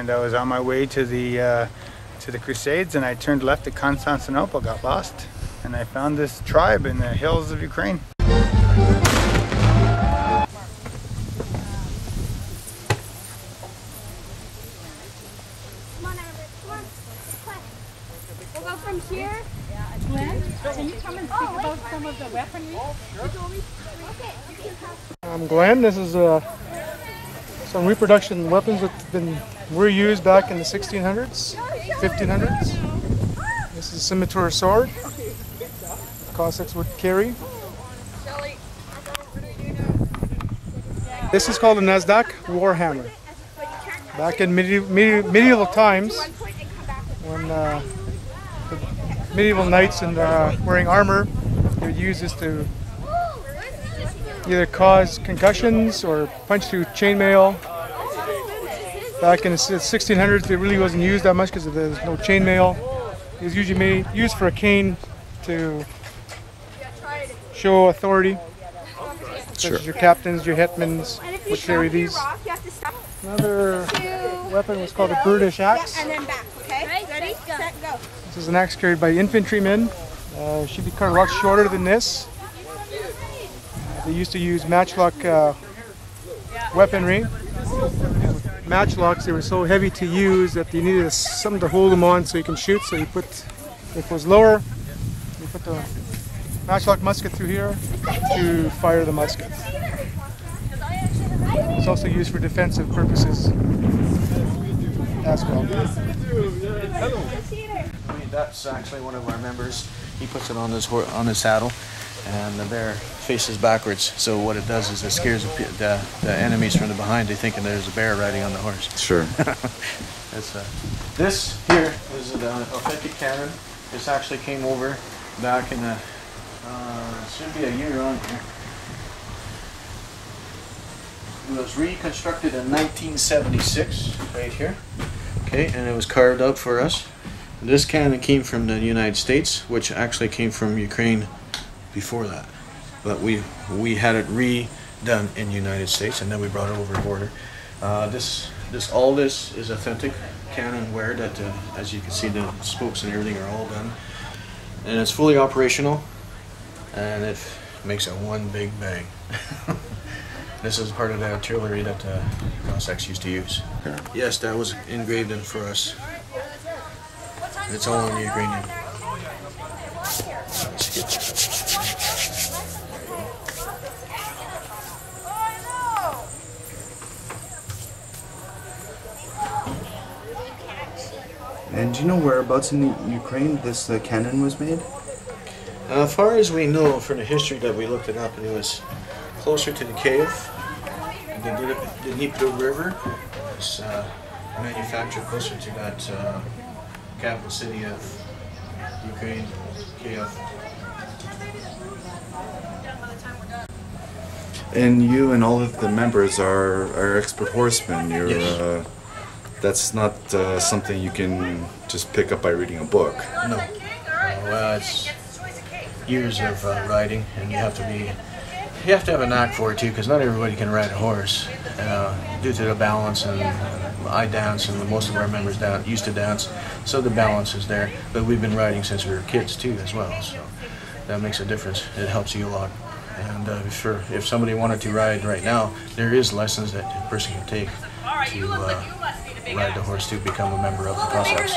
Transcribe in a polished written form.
and I was on my way to the Crusades, and I turned left at Constantinople, got lost, and I found this tribe in the hills of Ukraine. We'll go from here. Glenn, can you come and speak about some of the weaponry? I'm Glenn. This is some reproduction weapons that were used back in the 1600s, 1500s. This is a scimitar sword the Cossacks would carry. This is called a Nasdaq warhammer. Back in medieval times, when the medieval knights and wearing armor, they would use this to either cause concussions or punch through chainmail. Back in the 1600s, it really wasn't used that much because there was no chainmail. It was usually used for a cane to show authority. Such as your captains, your hetmans would carry these. Another weapon was called a British axe. This is an axe carried by infantrymen. Should be cut a lot shorter than this. They used to use matchlock weaponry. Matchlocks, they were so heavy to use that you needed something to hold them on so you can shoot. So you put, if it was lower, you put the matchlock musket through here to fire the musket. It's also used for defensive purposes as well. That's actually one of our members. He puts it on his saddle, and the bear faces backwards. So what it does is it scares the enemies from the behind. They thinking there's a bear riding on the horse. Sure. This here is an authentic cannon. This actually came over back in the should be a year on here. It was reconstructed in 1976, right here. Okay, and it was carved out for us. This cannon came from the United States, which actually came from Ukraine before that. But we had it redone in the United States, and then we brought it over the border. All this is authentic cannon wear that, as you can see, the spokes and everything are all done. And it's fully operational, and it makes a one big bang. This is part of the artillery that the Cossacks used to use. Yes, that was engraved in for us. It's all in Ukrainian. And do you know whereabouts in Ukraine this cannon was made? As far as we know from the history that we looked it up, and it was closer to the Kyiv, the Dnipro River. It's manufactured closer to that capital city of Ukraine, Kyiv. And you and all of the members are expert horsemen. You're, yes. That's not something you can just pick up by reading a book. No. Well, it's years of riding, and you have to have a knack for it too, because not everybody can ride a horse due to the balance. And I dance, and most of our members used to dance, so the balance is there. But we've been riding since we were kids too, as well. So that makes a difference. It helps you a lot. And if somebody wanted to ride right now, there is lessons that a person can take to ride the horse to become a member of the Cossacks.